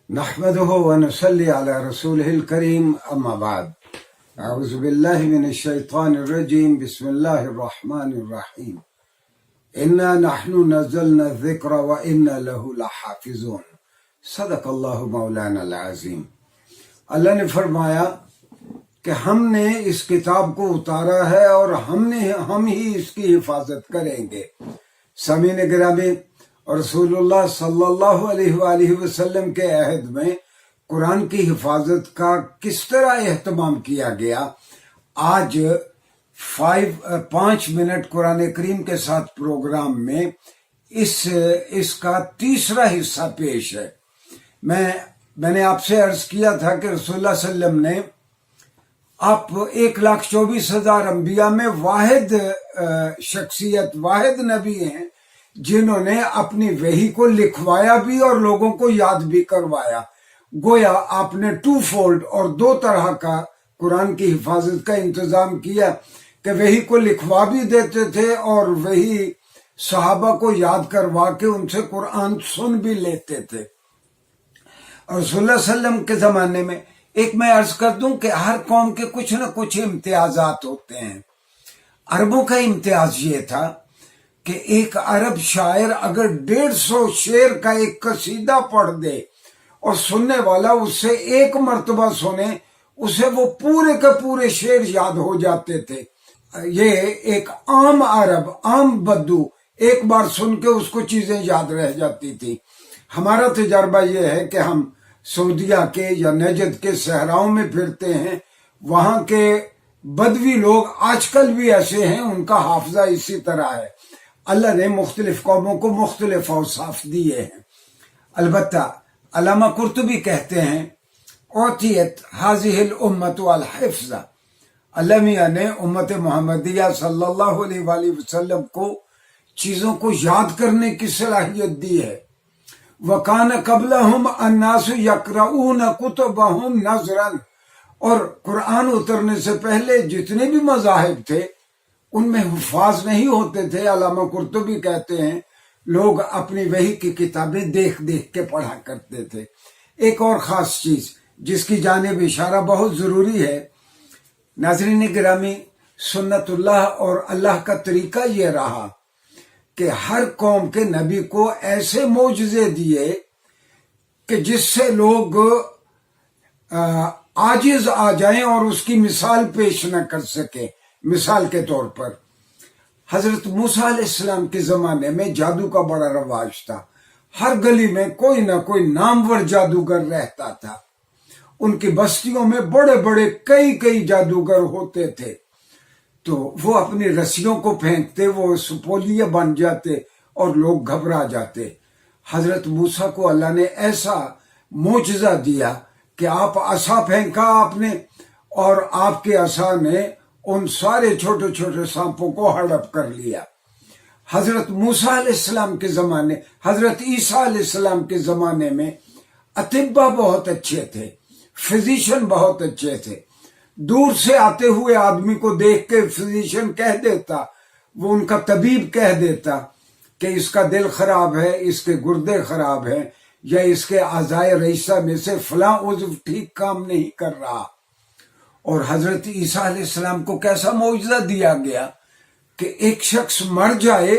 نحمده ونصلي على رسوله الكريم أما بعد أعوذ بالله من الشيطان الرجيم بسم الله الرحمن الرحيم إنا نحن نزلنا الذكر وإنا له لحافظون صدق اللہ مولانا العظیم۔ اللہ نے فرمایا کہ ہم نے اس کتاب کو اتارا ہے اور ہم ہی اس کی حفاظت کریں گے۔ سامعین گرامی، رسول اللہ صلی اللہ علیہ وآلہ وسلم کے عہد میں قرآن کی حفاظت کا کس طرح اہتمام کیا گیا، آج 5 منٹ قرآن کریم کے ساتھ پروگرام میں اس کا تیسرا حصہ پیش ہے۔ میں نے آپ سے عرض کیا تھا کہ رسول اللہ صلی اللہ علیہ وسلم نے آپ 1,24,000 انبیاء میں واحد شخصیت، واحد نبی ہیں جنہوں نے اپنی وحی کو لکھوایا بھی اور لوگوں کو یاد بھی کروایا۔ گویا آپ نے 2 فولڈ اور 2 طرح کا قرآن کی حفاظت کا انتظام کیا کہ وحی کو لکھوا بھی دیتے تھے اور وحی صحابہ کو یاد کروا کے ان سے قرآن سن بھی لیتے تھے۔ اور رسول اللہ صلی اللہ علیہ وسلم کے زمانے میں ایک میں عرض کر دوں کہ ہر قوم کے کچھ نہ کچھ امتیازات ہوتے ہیں۔ عربوں کا امتیاز یہ تھا کہ ایک عرب شاعر اگر 150 شعر کا ایک قصیدہ پڑھ دے اور سننے والا اس سے 1 مرتبہ سنے، اسے وہ پورے کے پورے شعر یاد ہو جاتے تھے۔ یہ ایک عام عرب، عام بدو ایک بار سن کے اس کو چیزیں یاد رہ جاتی تھی۔ ہمارا تجربہ یہ ہے کہ ہم سعودیہ کے یا نجد کے صحراؤں میں پھرتے ہیں، وہاں کے بدوی لوگ آج کل بھی ایسے ہیں، ان کا حافظہ اسی طرح ہے۔ اللہ نے مختلف قوموں کو مختلف اوصاف دیے ہیں۔ البتہ علامہ قرطبی کہتے ہیں اعطیت هذه الامة الحفظ، اللہ میاں نے امت محمدیہ صلی اللہ علیہ وآلہ وسلم کو چیزوں کو یاد کرنے کی صلاحیت دی ہے۔ وَكَانَ قَبْلَهُمْ النَّاسُ يَقْرَؤُونَ كُتُبَهُمْ نَظْرًا، اور قرآن اترنے سے پہلے جتنے بھی مذاہب تھے ان میں حفاظ نہیں ہوتے تھے۔ علامہ قرطبی کہتے ہیں لوگ اپنی وحی کی کتابیں دیکھ دیکھ کے پڑھا کرتے تھے۔ ایک اور خاص چیز جس کی جانب اشارہ بہت ضروری ہے، ناظرین گرامی، سنت اللہ اور اللہ کا طریقہ یہ رہا کہ ہر قوم کے نبی کو ایسے معجزے دیے کہ جس سے لوگ عاجز آ جائیں اور اس کی مثال پیش نہ کر سکے۔ مثال کے طور پر حضرت موسیٰ علیہ السلام کے زمانے میں جادو کا بڑا رواج تھا۔ ہر گلی میں کوئی نہ کوئی نامور جادوگر رہتا تھا۔ ان کی بستیوں میں بڑے بڑے کئی جادوگر ہوتے تھے، تو وہ اپنی رسیوں کو پھینکتے، وہ سپولیے بن جاتے اور لوگ گھبرا جاتے۔ حضرت موسیٰ کو اللہ نے ایسا معجزہ دیا کہ آپ عصا پھینکا آپ نے، اور آپ کے عصا نے ان سارے چھوٹے چھوٹے سانپوں کو ہڑپ کر لیا۔ حضرت موسیٰ علیہ السلام کے زمانے، حضرت عیسیٰ علیہ السلام کے زمانے میں اطباء بہت اچھے تھے، فزیشین بہت اچھے تھے۔ دور سے آتے ہوئے آدمی کو دیکھ کے فزیشین کہہ دیتا، وہ ان کا طبیب کہہ دیتا کہ اس کا دل خراب ہے، اس کے گردے خراب ہیں، یا اس کے اعضائے رئیسہ میں سے فلاں عضو ٹھیک کام نہیں کر رہا۔ اور حضرت عیسیٰ علیہ السلام کو کیسا معجزہ دیا گیا کہ ایک شخص مر جائے،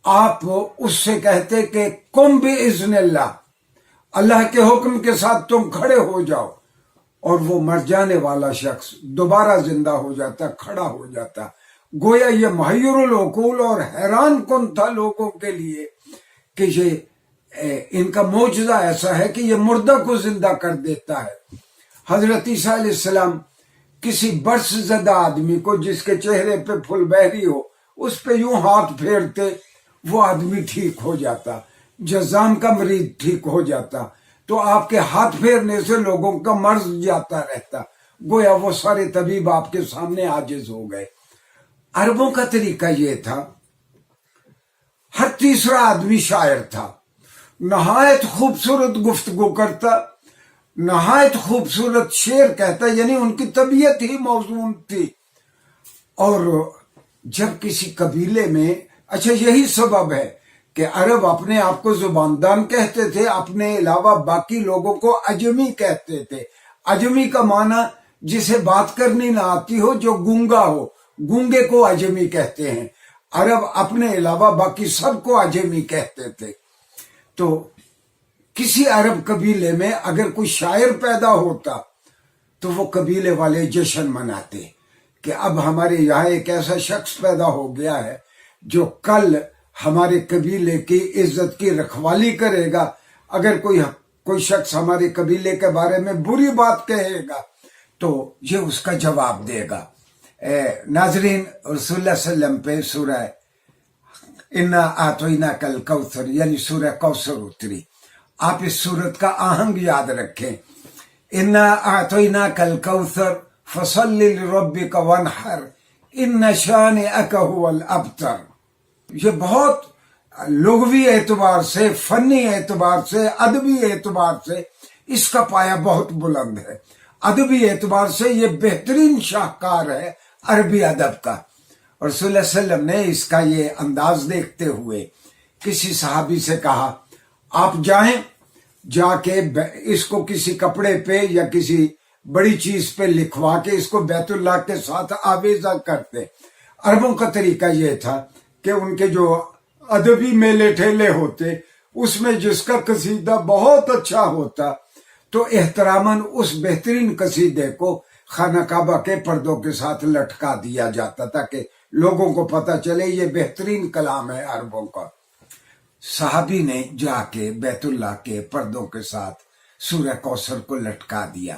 آپ اس سے کہتے کہ قم بِإِذْنِ اللہ، اللہ کے حکم کے ساتھ تم کھڑے ہو جاؤ، اور وہ مر جانے والا شخص دوبارہ زندہ ہو جاتا، کھڑا ہو جاتا۔ گویا یہ محیر العقول اور حیران کن تھا لوگوں کے لیے کہ یہ ان کا معجزہ ایسا ہے کہ یہ مردہ کو زندہ کر دیتا ہے۔ حضرت عیسیٰ علیہ السلام کسی برس زدہ آدمی کو جس کے چہرے پہ پھل بہری ہو، اس پہ یوں ہاتھ پھیرتے، وہ آدمی ٹھیک ہو جاتا، جذام کا مریض ٹھیک ہو جاتا۔ تو آپ کے ہاتھ پھیرنے سے لوگوں کا مرض جاتا رہتا، گویا وہ سارے طبیب آپ کے سامنے عاجز ہو گئے۔ عربوں کا طریقہ یہ تھا، ہر تیسرا آدمی شاعر تھا، نہایت خوبصورت گفتگو کرتا، نہایت خوبصورت شعر کہتا، یعنی ان کی طبیعت ہی موزون تھی۔ اور جب کسی قبیلے میں، اچھا یہی سبب ہے کہ عرب اپنے آپ کو زباندان کہتے تھے، اپنے علاوہ باقی لوگوں کو عجمی کہتے تھے۔ عجمی کا معنی جسے بات کرنی نہ آتی ہو، جو گونگا ہو، گونگے کو عجمی کہتے ہیں۔ عرب اپنے علاوہ باقی سب کو عجمی کہتے تھے۔ تو کسی عرب قبیلے میں اگر کوئی شاعر پیدا ہوتا تو وہ قبیلے والے جشن مناتے کہ اب ہمارے یہاں ایک ایسا شخص پیدا ہو گیا ہے جو کل ہمارے قبیلے کی عزت کی رکھوالی کرے گا۔ اگر کوئی شخص ہمارے قبیلے کے بارے میں بری بات کہے گا تو یہ اس کا جواب دے گا۔ ناظرین، رسول اللہ صلی اللہ علیہ وسلم پہ سورہ انا اعطیناک الکوثر یعنی سورہ کوثر اتری۔ آپ اس سورت کا آہنگ یاد رکھیں، انا اعطیناک الکوثر فصل لربک وانحر ان شانئک هو الابتر۔ یہ بہت لغوی اعتبار سے، فنی اعتبار سے، ادبی اعتبار سے اس کا پایہ بہت بلند ہے۔ ادبی اعتبار سے یہ بہترین شاہکار ہے عربی ادب کا۔ اور رسول اللہ صلی اللہ علیہ وسلم نے اس کا یہ انداز دیکھتے ہوئے کسی صحابی سے کہا، آپ جائیں، جا کے اس کو کسی کپڑے پہ یا کسی بڑی چیز پہ لکھوا کے اس کو بیت اللہ کے ساتھ آویزہ کرتے۔ عربوں کا طریقہ یہ تھا کہ ان کے جو ادبی میلے ٹھیلے ہوتے، اس میں جس کا قصیدہ بہت اچھا ہوتا تو احتراماً اس بہترین قصیدے کو خانہ کعبہ کے پردوں کے ساتھ لٹکا دیا جاتا تاکہ لوگوں کو پتہ چلے یہ بہترین کلام ہے عربوں کا۔ صحابی نے جا کے بیت اللہ کے پردوں کے ساتھ سورہ کوثر کو لٹکا دیا۔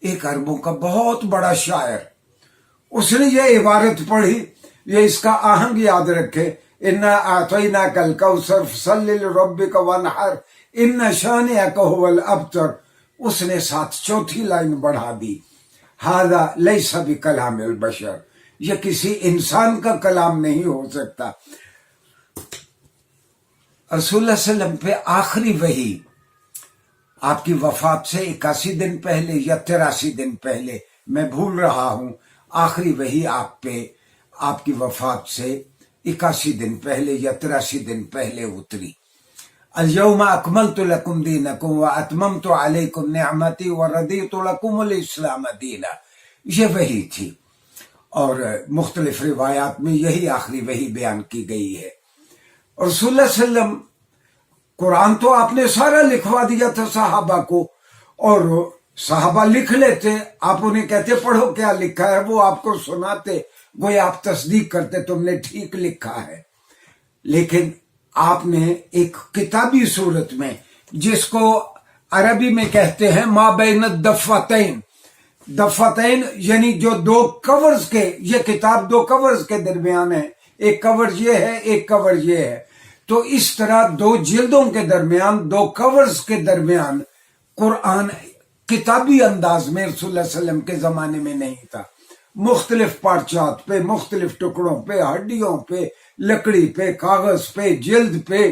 ایک عربوں کا بہت بڑا شاعر، اس نے یہ عبارت پڑھی، یہ اس کا آہنگ یاد رکھے، انا اعطیناک الکوثر فصل لربک وانحر ان شانئک هو الابتر۔ اس نے ساتھ چوتھی لائن بڑھا دی، ھذا لیس بکلام البشر، یہ کسی انسان کا کلام نہیں ہو سکتا۔ رسول اللہ صلی اللہ علیہ وسلم پہ آخری وحی آپ کی وفات سے 81 دن پہلے یا 83 دن پہلے، میں بھول رہا ہوں، آخری وحی آپ پہ آپ کی وفات سے 81 دن پہلے یا 83 دن پہلے اتری۔ الیوم اکملت لکم دینکم واتممت علیکم نعمتی ورضیت لکم الاسلام دینا، یہ وحی تھی۔ اور مختلف روایات میں یہی آخری وحی بیان کی گئی ہے۔ اور رسول اللہ صلی اللہ علیہ وسلم قرآن تو آپ نے سارا لکھوا دیا تھا صحابہ کو، اور صحابہ لکھ لیتے، آپ انہیں کہتے پڑھو کیا لکھا ہے، وہ آپ کو سناتے، گویا آپ تصدیق کرتے تم نے ٹھیک لکھا ہے۔ لیکن آپ نے ایک کتابی صورت میں، جس کو عربی میں کہتے ہیں ما بین الدفتین، دفتین یعنی جو دو کورز کے، یہ کتاب دو کورز کے درمیان ہے، ایک کور یہ ہے ایک کور یہ ہے، تو اس طرح دو جلدوں کے درمیان، دو کورز کے درمیان قرآن کتابی انداز میں رسول اللہ صلی اللہ علیہ وسلم کے زمانے میں نہیں تھا۔ مختلف پارچات پہ، مختلف ٹکڑوں پہ، ہڈیوں پہ، لکڑی پہ، کاغذ پہ، جلد پہ،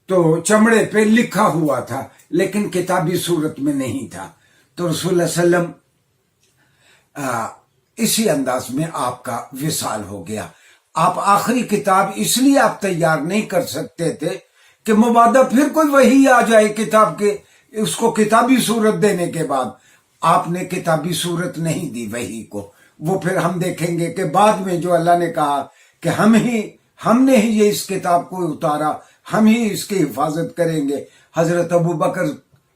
تو چمڑے پہ لکھا ہوا تھا، لیکن کتابی صورت میں نہیں تھا۔ تو رسول اللہ صلی اللہ علیہ وسلم اسی انداز میں آپ کا وصال ہو گیا۔ آپ آخری کتاب اس لیے آپ تیار نہیں کر سکتے تھے کہ مبادہ پھر کوئی وحی آ جائے کتاب کے، اس کو کتابی صورت دینے کے بعد۔ آپ نے کتابی صورت نہیں دی وحی کو، وہ پھر ہم دیکھیں گے کہ بعد میں جو اللہ نے کہا کہ ہم نے ہی یہ اس کتاب کو اتارا، ہم ہی اس کی حفاظت کریں گے۔ حضرت ابو بکر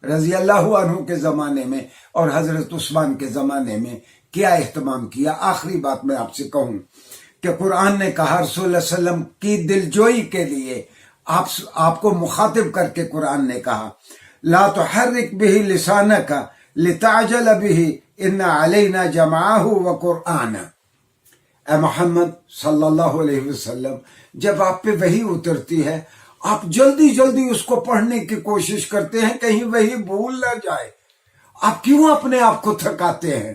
رضی اللہ عنہ کے زمانے میں اور حضرت عثمان کے زمانے میں کیا اہتمام کیا۔ آخری بات میں آپ سے کہوں کہ قرآن نے کہا، رسول اللہ صلی اللہ علیہ وسلم کی دلجوئی کے لیے آپ کو مخاطب کر کے قرآن نے کہا، لا تحرک به لسانک لتعجل به ان علینا جمعہ وقرآن۔ اے محمد صلی اللہ علیہ وسلم، جب آپ پہ وحی اترتی ہے آپ جلدی جلدی اس کو پڑھنے کی کوشش کرتے ہیں، کہیں وحی بھول نہ جائے۔ آپ کیوں اپنے آپ کو تھکاتے ہیں؟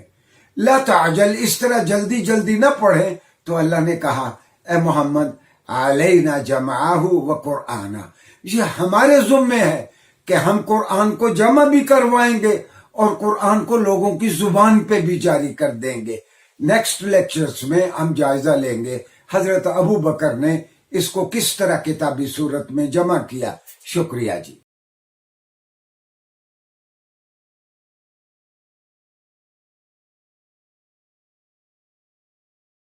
لا تعجل، اس طرح جلدی جلدی نہ پڑھیں۔ تو اللہ نے کہا، اے محمد علینا جمعہ وقرآن، یہ ہمارے ذمے ہے کہ ہم قرآن کو جمع بھی کروائیں گے اور قرآن کو لوگوں کی زبان پہ بھی جاری کر دیں گے۔ نیکسٹ لیکچرز میں ہم جائزہ لیں گے حضرت ابو بکر نے اس کو کس طرح کتابی صورت میں جمع کیا. شکریہ جی.